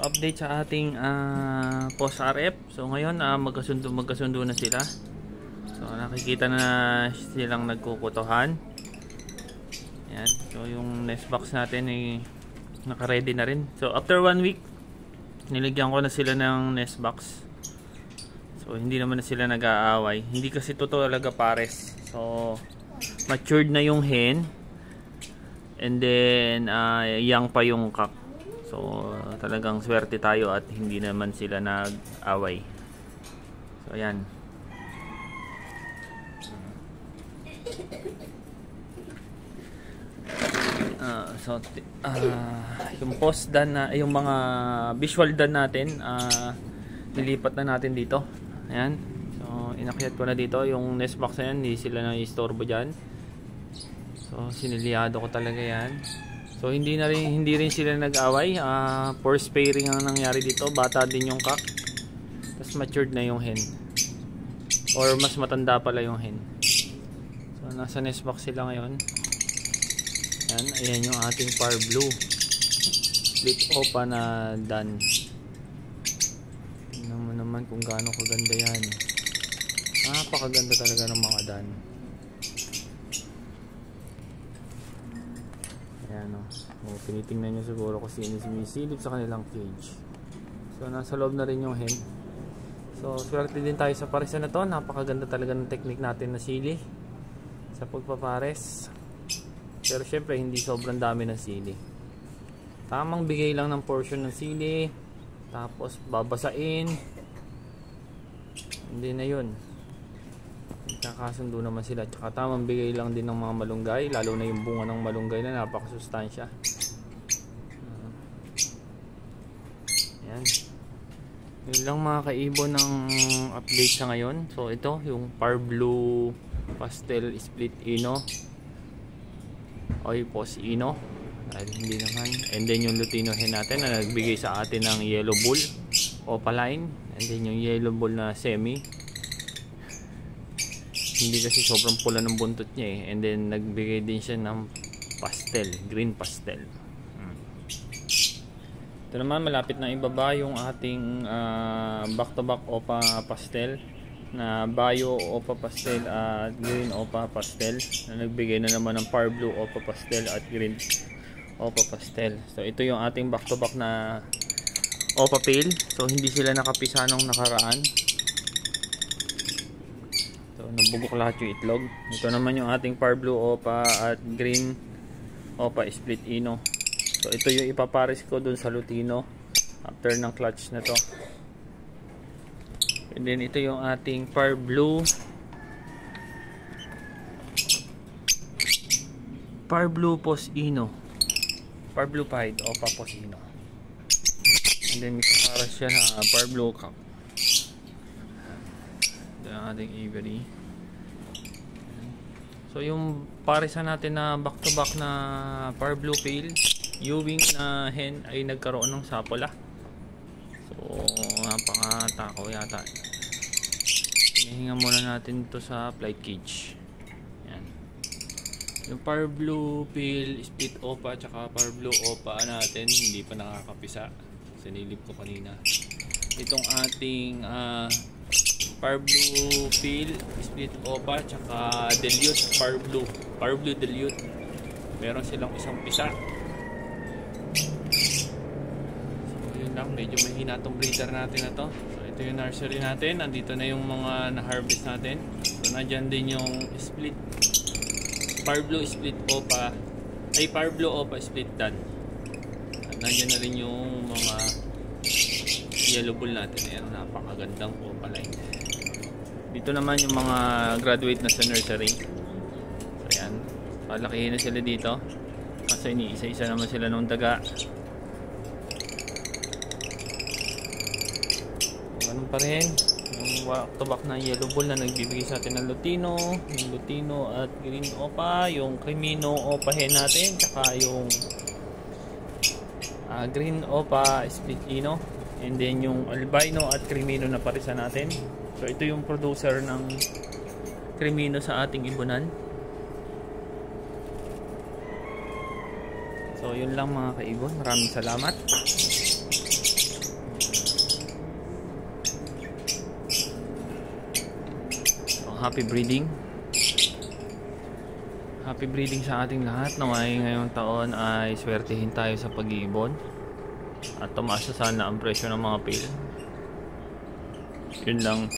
update sa ating post RF. So ngayon magkasundo na sila. So nakikita na silang nagkukutuhan. Yan. So yung nest box natin ay naka-ready na rin. So after 1 week, nilagyan ko na sila ng nest box. So hindi naman na sila nag-aaway. Hindi kasi totoo talaga pares. So matured na yung hen. And then young pa yung cock. So talagang swerte tayo at hindi naman sila nag-away. So ayan. Yung post done na, yung mga visual done natin, nilipat na natin dito. Ayan. So inakyat ko na dito yung nest box na yan, hindi sila na-istorbo diyan. So siniliado ko talaga yan. So hindi rin sila nag-away. Force pairing ang nangyari dito. Bata din yung cock. Tapos matured na yung hen. Or mas matanda pala yung hen. So nasa nest box sila ngayon. Yan, ayan yung ating par blue. Split opa na done. Tingnan mo naman kung gaano kaganda yan. Napakaganda talaga ng mga done. Ayan o. Tinitingnan nyo siguro kung sino sumisilip sa kanilang cage. So nasa loob na rin yung hen. So swerte din tayo sa parisan na to. Napakaganda talaga ng technique natin na sili sa pagpapares. Pero syempre hindi sobrang dami ng sili. Tamang bigay lang ng portion ng sili. Tapos babasain. Hindi na yun. Kakasundo naman sila. Tsaka tamang bigay lang din ng mga malunggay. Lalo na yung bunga ng malunggay na napakasustansya. Ayan. Yun lang mga kaibon ng update sa ngayon. So ito yung par blue pastel split ino. Oipos ino. Dahil hindi naman. And then yung lutino hen natin na nagbigay sa atin ng yellow bull opaline. And then yung yellow bull na semi. Hindi kasi sobrang pula ng buntot niya eh. And then nagbigay din siya ng pastel, green pastel. Ito naman malapit na ibaba yung ating back to back opa pastel na bio opa pastel at green opa pastel na nagbigay na naman ng par blue opa pastel at green opa pastel. So ito yung ating back to back na opa pale. So hindi sila nakapisa nung nakaraan. So nabugok lahat yung itlog. Ito naman yung ating par blue opa at green opa split ino. So ito yung ipapares ko dun sa lutino after ng clutch na to. And then ito yung ating par blue pos ino. Par blue pied opa pos ino. And then ipapares siya na par blue cup. Ito yung ating aviary. So yung parisan natin na back to back na par blue pale Ewing na hen ay nagkaroon ng sapula. So napakatakaw yata. Hinahinga muna natin ito sa flight cage. Yan. Yung par blue pale split opa tsaka par blue opa natin hindi pa nakakapisa. Sinilip ko kanina. Itong ating par blue pale split opa tsaka dilute par blue dilute. Meron silang isang pisa. Medyo mahina tong breeder natin na to. So ito yung nursery natin. Nandito na yung mga na-harvest natin. So nandyan din yung split par blue split opa ay par blue opa split done. At nandyan na rin yung mga yellow bull natin. Ayan, napakagandang opaline. Dito naman yung mga graduate na sa nursery. So ayan, palakihin na sila dito kasi isa-isa naman sila nung daga. Ganun pa rin yung back-to-back na yellow bull na nagbibigay sa atin ng lutino, yung lutino at green opa, yung cremino opa hen natin, tsaka yung green opa split ino, and then yung albino at cremino na parisa natin. So ito yung producer ng cremino sa ating ibunan. So yun lang mga kaibon, maraming salamat. happy breeding. Happy breeding sa ating lahat. Naway ngayong taon ay swertihin tayo sa pag-iibon at tumaas na sana ang presyo ng mga pail. Yun lang.